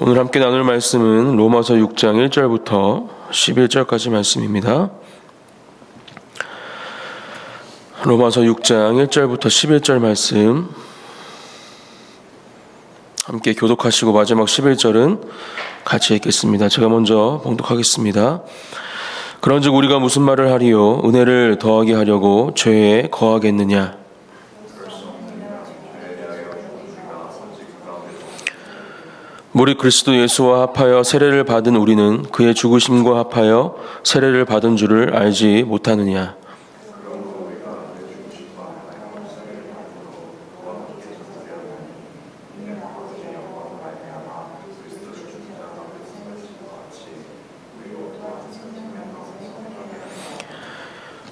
오늘 함께 나눌 말씀은 로마서 6장 1절부터 11절까지 말씀입니다. 로마서 6장 1절부터 11절 말씀 함께 교독하시고 마지막 11절은 같이 읽겠습니다. 제가 먼저 봉독하겠습니다. 그런즉 우리가 무슨 말을 하리요? 은혜를 더하게 하려고 죄에 거하겠느냐? 무릇 그리스도 예수와 합하여 세례를 받은 우리는 그의 죽으심과 합하여 세례를 받은 줄을 알지 못하느냐?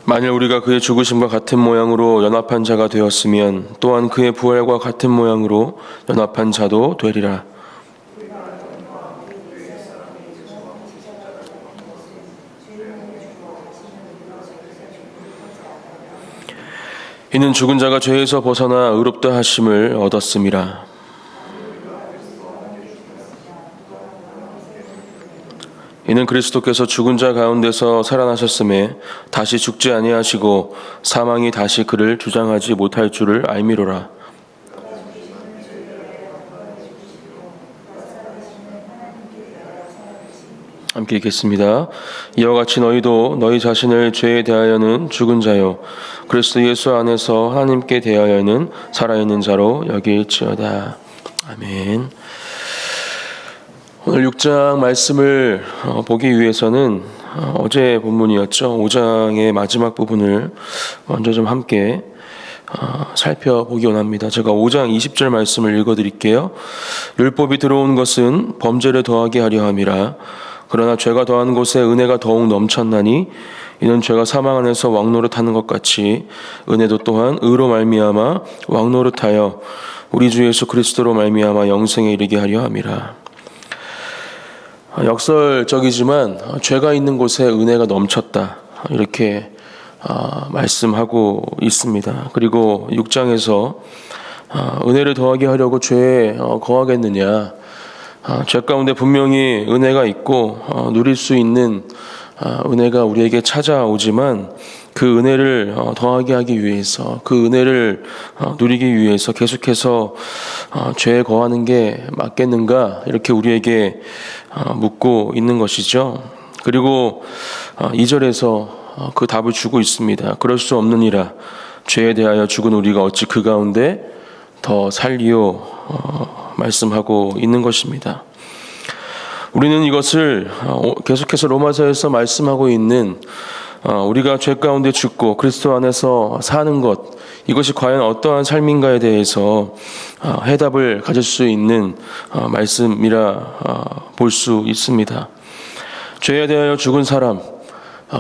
만일 우리가 그의 죽으심과 같은 모양으로 연합한 자가 되었으면 또한 그의 부활과 같은 모양으로 연합한 자도 되리라. 이는 죽은 자가 죄에서 벗어나 의롭다 하심을 얻었음이라. 이는 그리스도께서 죽은 자 가운데서 살아나셨음에 다시 죽지 아니하시고 사망이 다시 그를 주장하지 못할 줄을 알미로라. 함께 읽겠습니다. 이와 같이 너희도 너희 자신을 죄에 대하여는 죽은 자요 그리스도 예수 안에서 하나님께 대하여는 살아있는 자로 여길지어다. 아멘. 오늘 6장 말씀을 보기 위해서는 어제 본문이었죠. 5장의 마지막 부분을 먼저 좀 함께 살펴보기 원합니다. 제가 5장 20절 말씀을 읽어드릴게요. 율법이 들어온 것은 범죄를 더하게 하려 함이라. 그러나 죄가 더한 곳에 은혜가 더욱 넘쳤나니 이는 죄가 사망 안에서 왕노릇하는 것 같이 은혜도 또한 의로 말미암아 왕노릇하여 우리 주 예수 그리스도로 말미암아 영생에 이르게 하려 함이라. 역설적이지만 죄가 있는 곳에 은혜가 넘쳤다 이렇게 말씀하고 있습니다. 그리고 6장에서 은혜를 더하게 하려고 죄에 거하겠느냐, 죄 가운데 분명히 은혜가 있고 누릴 수 있는 은혜가 우리에게 찾아오지만 그 은혜를 더하게 하기 위해서, 그 은혜를 누리기 위해서 계속해서 죄에 거하는 게 맞겠는가 이렇게 우리에게 묻고 있는 것이죠. 그리고 2절에서 그 답을 주고 있습니다. 그럴 수 없느니라. 죄에 대하여 죽은 우리가 어찌 그 가운데 더 살리요 말씀하고 있는 것입니다. 우리는 이것을 계속해서 로마서에서 말씀하고 있는 우리가 죄 가운데 죽고 그리스도 안에서 사는 것, 이것이 과연 어떠한 삶인가에 대해서 해답을 가질 수 있는 말씀이라 볼 수 있습니다. 죄에 대하여 죽은 사람,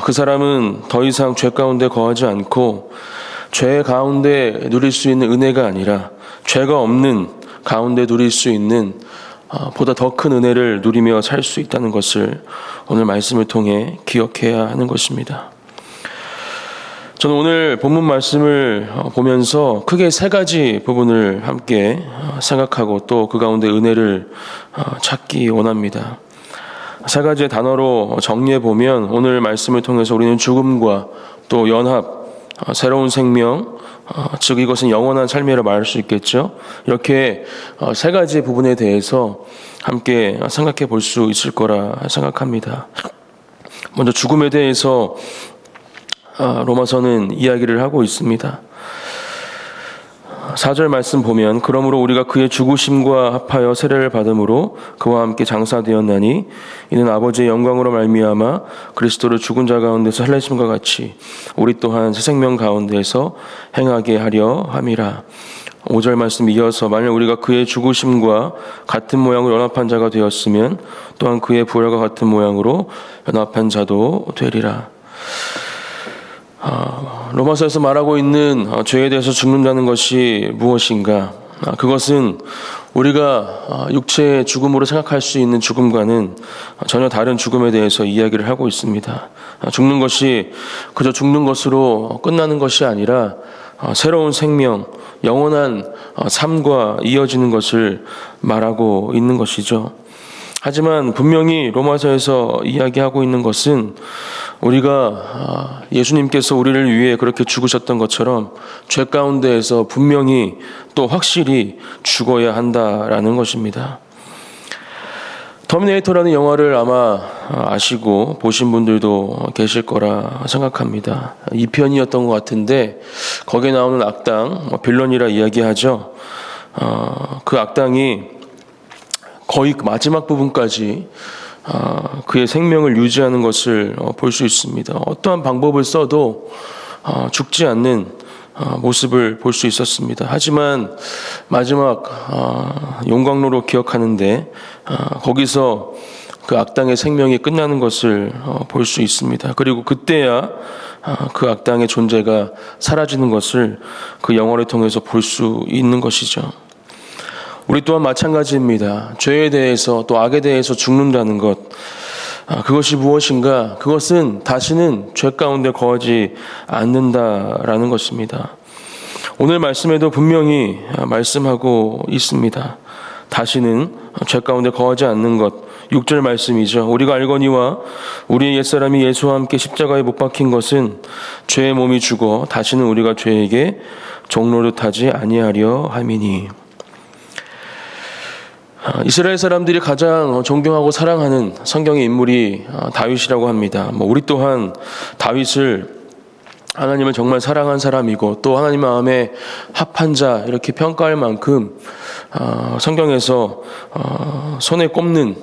그 사람은 더 이상 죄 가운데 거하지 않고 죄 가운데 누릴 수 있는 은혜가 아니라 죄가 없는 가운데 누릴 수 있는 보다 더 큰 은혜를 누리며 살 수 있다는 것을 오늘 말씀을 통해 기억해야 하는 것입니다. 저는 오늘 본문 말씀을 보면서 크게 세 가지 부분을 함께 생각하고 또 그 가운데 은혜를 찾기 원합니다. 세 가지의 단어로 정리해 보면 오늘 말씀을 통해서 우리는 죽음과 또 연합, 새로운 생명, 즉 이것은 영원한 삶이라 말할 수 있겠죠. 이렇게 세 가지 부분에 대해서 함께 생각해 볼 수 있을 거라 생각합니다. 먼저 죽음에 대해서 로마서는 이야기를 하고 있습니다. 4절 말씀 보면 그러므로 우리가 그의 죽으심과 합하여 세례를 받음으로 그와 함께 장사되었나니 이는 아버지의 영광으로 말미암아 그리스도를 죽은 자 가운데서 살리심과 같이 우리 또한 새 생명 가운데서 행하게 하려 함이라. 5절 말씀 이어서 만일 우리가 그의 죽으심과 같은 모양으로 연합한 자가 되었으면 또한 그의 부활과 같은 모양으로 연합한 자도 되리라. 로마서에서 말하고 있는 죄에 대해서 죽는다는 것이 무엇인가? 그것은 우리가 육체의 죽음으로 생각할 수 있는 죽음과는 전혀 다른 죽음에 대해서 이야기를 하고 있습니다. 죽는 것이 그저 죽는 것으로 끝나는 것이 아니라 새로운 생명, 영원한 삶과 이어지는 것을 말하고 있는 것이죠. 하지만 분명히 로마서에서 이야기하고 있는 것은 우리가 예수님께서 우리를 위해 그렇게 죽으셨던 것처럼 죄 가운데에서 분명히 또 확실히 죽어야 한다라는 것입니다. 터미네이터라는 영화를 아마 아시고 보신 분들도 계실 거라 생각합니다. 2편이었던 것 같은데 거기에 나오는 악당, 빌런이라 이야기하죠. 그 악당이 거의 마지막 부분까지 그의 생명을 유지하는 것을 볼 수 있습니다. 어떠한 방법을 써도 죽지 않는 모습을 볼 수 있었습니다. 하지만 마지막 용광로로 기억하는데 거기서 그 악당의 생명이 끝나는 것을 볼 수 있습니다. 그리고 그때야 그 악당의 존재가 사라지는 것을 그 영화를 통해서 볼 수 있는 것이죠. 우리 또한 마찬가지입니다. 죄에 대해서 또 악에 대해서 죽는다는 것, 그것이 무엇인가? 그것은 다시는 죄 가운데 거하지 않는다라는 것입니다. 오늘 말씀에도 분명히 말씀하고 있습니다. 다시는 죄 가운데 거하지 않는 것. 6절 말씀이죠. 우리가 알거니와 우리의 옛사람이 예수와 함께 십자가에 못 박힌 것은 죄의 몸이 죽어 다시는 우리가 죄에게 종노릇하지 아니하려 함이니. 이스라엘 사람들이 가장 존경하고 사랑하는 성경의 인물이 다윗이라고 합니다. 우리 또한 다윗을 하나님을 정말 사랑한 사람이고 또 하나님 마음에 합한 자 이렇게 평가할 만큼 성경에서 손에 꼽는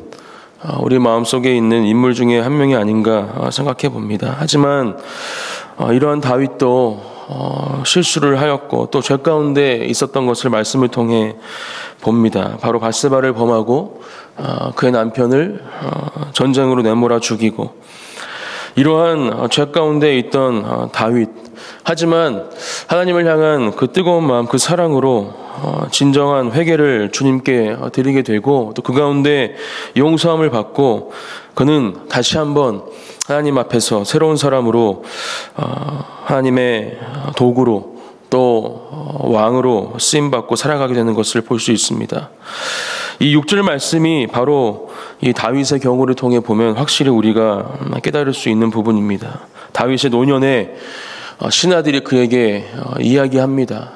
우리 마음속에 있는 인물 중에 한 명이 아닌가 생각해 봅니다. 하지만 이러한 다윗도 실수를 하였고 또 죄 가운데 있었던 것을 말씀을 통해 봅니다. 바로 밧세바를 범하고 그의 남편을 전쟁으로 내몰아 죽이고 이러한 죄 가운데 있던 다윗. 하지만 하나님을 향한 그 뜨거운 마음, 그 사랑으로 진정한 회개를 주님께 드리게 되고 또 그 가운데 용서함을 받고 그는 다시 한번 하나님 앞에서 새로운 사람으로 하나님의 도구로 또 왕으로 쓰임받고 살아가게 되는 것을 볼 수 있습니다. 이 6절 말씀이 바로 이 다윗의 경우를 통해 보면 확실히 우리가 깨달을 수 있는 부분입니다. 다윗의 노년에 신하들이 그에게 이야기합니다.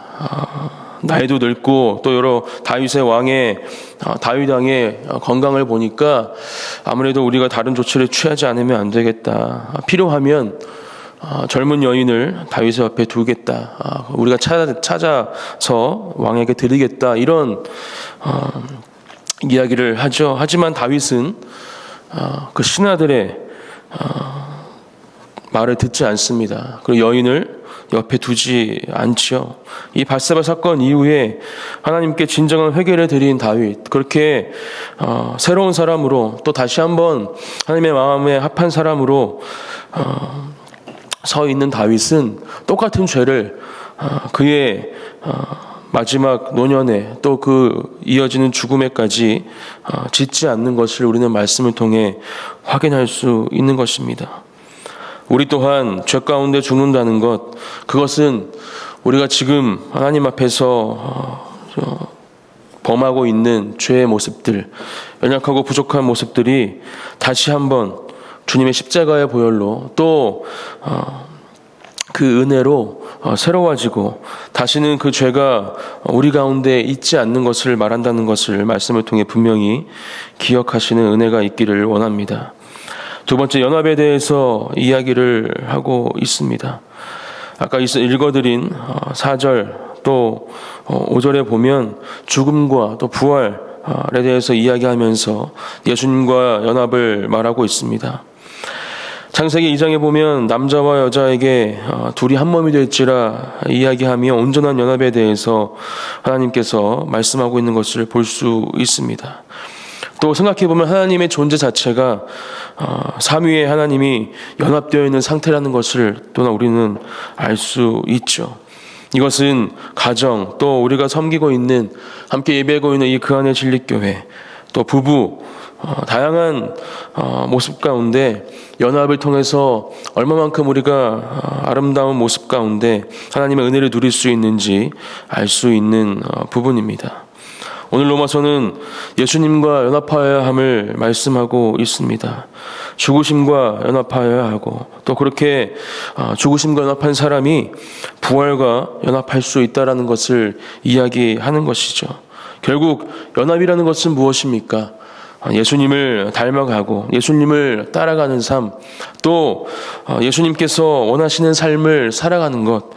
나이도 늙고 또 여러 다윗의 왕의 다윗 왕의 건강을 보니까 아무래도 우리가 다른 조치를 취하지 않으면 안 되겠다. 필요하면 젊은 여인을 다윗의 앞에 두겠다. 우리가 찾아서 왕에게 드리겠다. 이런 이야기를 하죠. 하지만 다윗은 그 신하들의 말을 듣지 않습니다. 그리고 여인을 옆에 두지 않죠. 이 밧세바 사건 이후에 하나님께 진정한 회개를 드린 다윗, 그렇게 새로운 사람으로 또 다시 한번 하나님의 마음에 합한 사람으로 서 있는 다윗은 똑같은 죄를 그의 마지막 노년에 또 그 이어지는 죽음에까지 짓지 않는 것을 우리는 말씀을 통해 확인할 수 있는 것입니다. 우리 또한 죄 가운데 죽는다는 것, 그것은 우리가 지금 하나님 앞에서 범하고 있는 죄의 모습들, 연약하고 부족한 모습들이 다시 한번 주님의 십자가의 보혈로 또 그 은혜로 새로워지고 다시는 그 죄가 우리 가운데 있지 않는 것을 말한다는 것을 말씀을 통해 분명히 기억하시는 은혜가 있기를 원합니다. 두 번째, 연합에 대해서 이야기를 하고 있습니다. 아까 읽어드린 4절 또 5절에 보면 죽음과 또 부활에 대해서 이야기하면서 예수님과 연합을 말하고 있습니다. 창세기 2장에 보면 남자와 여자에게 둘이 한 몸이 될지라 이야기하며 온전한 연합에 대해서 하나님께서 말씀하고 있는 것을 볼 수 있습니다. 또 생각해보면 하나님의 존재 자체가 삼위의 하나님이 연합되어 있는 상태라는 것을 또한 우리는 알 수 있죠. 이것은 가정, 또 우리가 섬기고 있는, 함께 예배하고 있는 이 그 안의 진리교회, 또 부부, 다양한 모습 가운데 연합을 통해서 얼마만큼 우리가 아름다운 모습 가운데 하나님의 은혜를 누릴 수 있는지 알 수 있는 부분입니다. 오늘 로마서는 예수님과 연합하여야 함을 말씀하고 있습니다. 죽으심과 연합하여야 하고 또 그렇게 죽으심과 연합한 사람이 부활과 연합할 수 있다라는 것을 이야기하는 것이죠. 결국 연합이라는 것은 무엇입니까? 예수님을 닮아가고 예수님을 따라가는 삶, 또 예수님께서 원하시는 삶을 살아가는 것,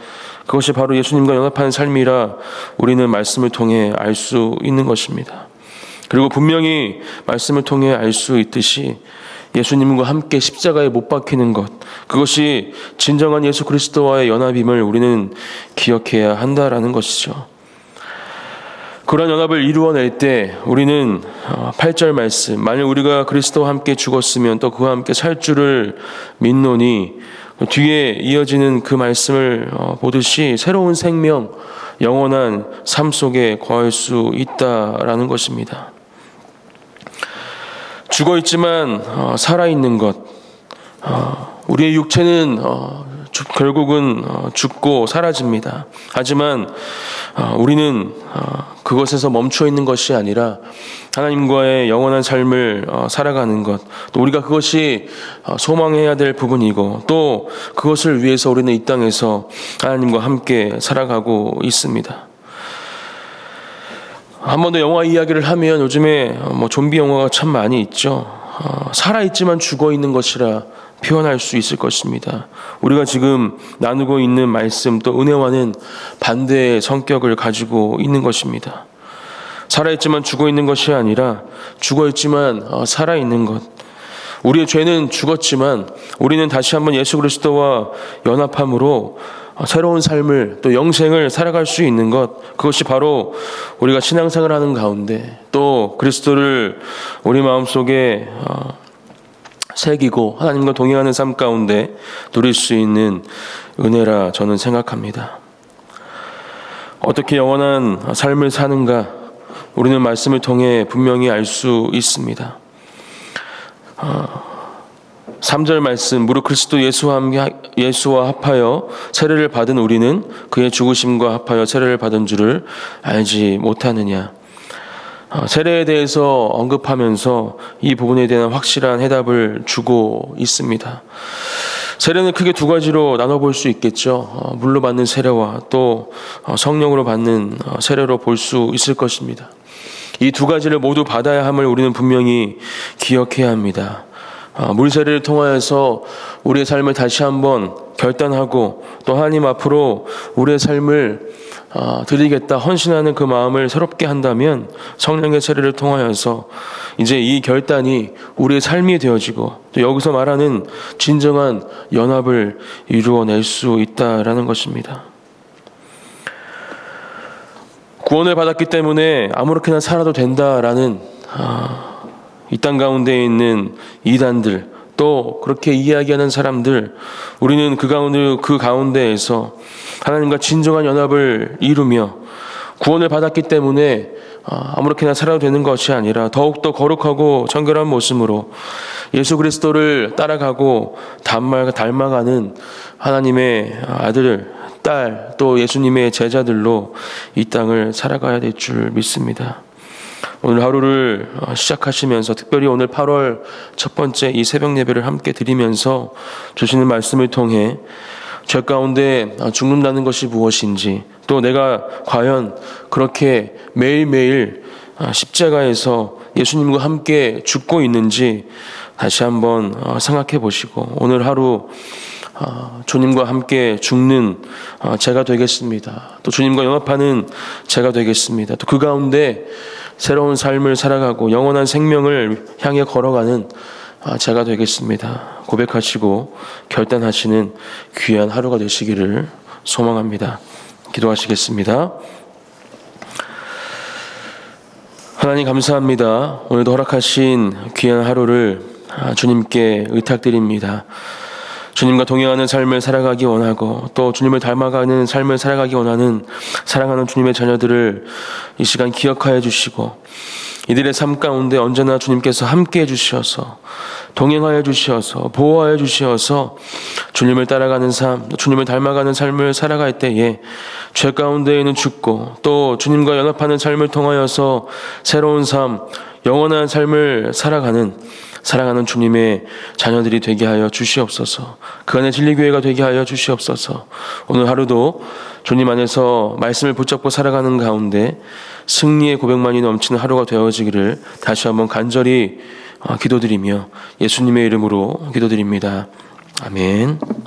그것이 바로 예수님과 연합하는 삶이라 우리는 말씀을 통해 알 수 있는 것입니다. 그리고 분명히 말씀을 통해 알 수 있듯이 예수님과 함께 십자가에 못 박히는 것, 그것이 진정한 예수 그리스도와의 연합임을 우리는 기억해야 한다라는 것이죠. 그런 연합을 이루어낼 때 우리는 8절 말씀, 만일 우리가 그리스도와 함께 죽었으면 또 그와 함께 살 줄을 믿노니, 뒤에 이어지는 그 말씀을 보듯이 새로운 생명, 영원한 삶 속에 거할 수 있다라는 것입니다. 죽어있지만 살아있는 것, 우리의 육체는 결국은 죽고 사라집니다. 하지만 우리는 그것에서 멈춰 있는 것이 아니라 하나님과의 영원한 삶을 살아가는 것, 또 우리가 그것이 소망해야 될 부분이고 또 그것을 위해서 우리는 이 땅에서 하나님과 함께 살아가고 있습니다. 한 번 더 영화 이야기를 하면 요즘에 좀비 영화가 참 많이 있죠. 살아있지만 죽어있는 것이라 표현할 수 있을 것입니다. 우리가 지금 나누고 있는 말씀 또 은혜와는 반대의 성격을 가지고 있는 것입니다. 살아있지만 죽어있는 것이 아니라 죽어있지만 살아있는 것. 우리의 죄는 죽었지만 우리는 다시 한번 예수 그리스도와 연합함으로 새로운 삶을 또 영생을 살아갈 수 있는 것, 그것이 바로 우리가 신앙생활을 하는 가운데 또 그리스도를 우리 마음속에 새기고 하나님과 동행하는 삶 가운데 누릴 수 있는 은혜라 저는 생각합니다. 어떻게 영원한 삶을 사는가 우리는 말씀을 통해 분명히 알 수 있습니다. 3절 말씀, 무릇 그리스도 예수와 합하여 세례를 받은 우리는 그의 죽으심과 합하여 세례를 받은 줄을 알지 못하느냐. 세례에 대해서 언급하면서 이 부분에 대한 확실한 해답을 주고 있습니다. 세례는 크게 두 가지로 나눠볼 수 있겠죠. 물로 받는 세례와 또 성령으로 받는 세례로 볼 수 있을 것입니다. 이 두 가지를 모두 받아야 함을 우리는 분명히 기억해야 합니다. 물 세례를 통하여서 우리의 삶을 다시 한번 결단하고 또 하나님 앞으로 우리의 삶을 드리겠다 헌신하는 그 마음을 새롭게 한다면 성령의 세례를 통하여서 이제 이 결단이 우리의 삶이 되어지고 또 여기서 말하는 진정한 연합을 이루어낼 수 있다라는 것입니다. 구원을 받았기 때문에 아무렇게나 살아도 된다라는 이 땅 가운데 있는 이단들, 또 그렇게 이야기하는 사람들, 우리는 그 가운데에서 하나님과 진정한 연합을 이루며 구원을 받았기 때문에 아무렇게나 살아도 되는 것이 아니라 더욱더 거룩하고 정결한 모습으로 예수 그리스도를 따라가고 닮아가는 하나님의 아들, 딸, 또 예수님의 제자들로 이 땅을 살아가야 될 줄 믿습니다. 오늘 하루를 시작하시면서 특별히 오늘 8월 첫 번째 이 새벽 예배를 함께 드리면서 주시는 말씀을 통해 죄 가운데 죽는다는 것이 무엇인지, 또 내가 과연 그렇게 매일매일 십자가에서 예수님과 함께 죽고 있는지 다시 한번 생각해 보시고 오늘 하루 주님과 함께 죽는 제가 되겠습니다. 또 주님과 연합하는 제가 되겠습니다. 또 그 가운데 새로운 삶을 살아가고 영원한 생명을 향해 걸어가는 제가 되겠습니다. 고백하시고 결단하시는 귀한 하루가 되시기를 소망합니다. 기도하시겠습니다. 하나님 감사합니다. 오늘도 허락하신 귀한 하루를 주님께 의탁드립니다. 주님과 동행하는 삶을 살아가기 원하고 또 주님을 닮아가는 삶을 살아가기 원하는 사랑하는 주님의 자녀들을 이 시간 기억하여 주시고 이들의 삶 가운데 언제나 주님께서 함께해 주시어서 동행하여 주시어서 보호하여 주시어서 주님을 따라가는 삶, 주님을 닮아가는 삶을 살아갈 때에 죄 가운데에는 죽고 또 주님과 연합하는 삶을 통하여서 새로운 삶, 영원한 삶을 살아가는 주님의 자녀들이 되게 하여 주시옵소서. 그 안에 진리교회가 되게 하여 주시옵소서. 오늘 하루도 주님 안에서 말씀을 붙잡고 살아가는 가운데 승리의 고백만이 넘치는 하루가 되어지기를 다시 한번 간절히 기도드리며 예수님의 이름으로 기도드립니다. 아멘.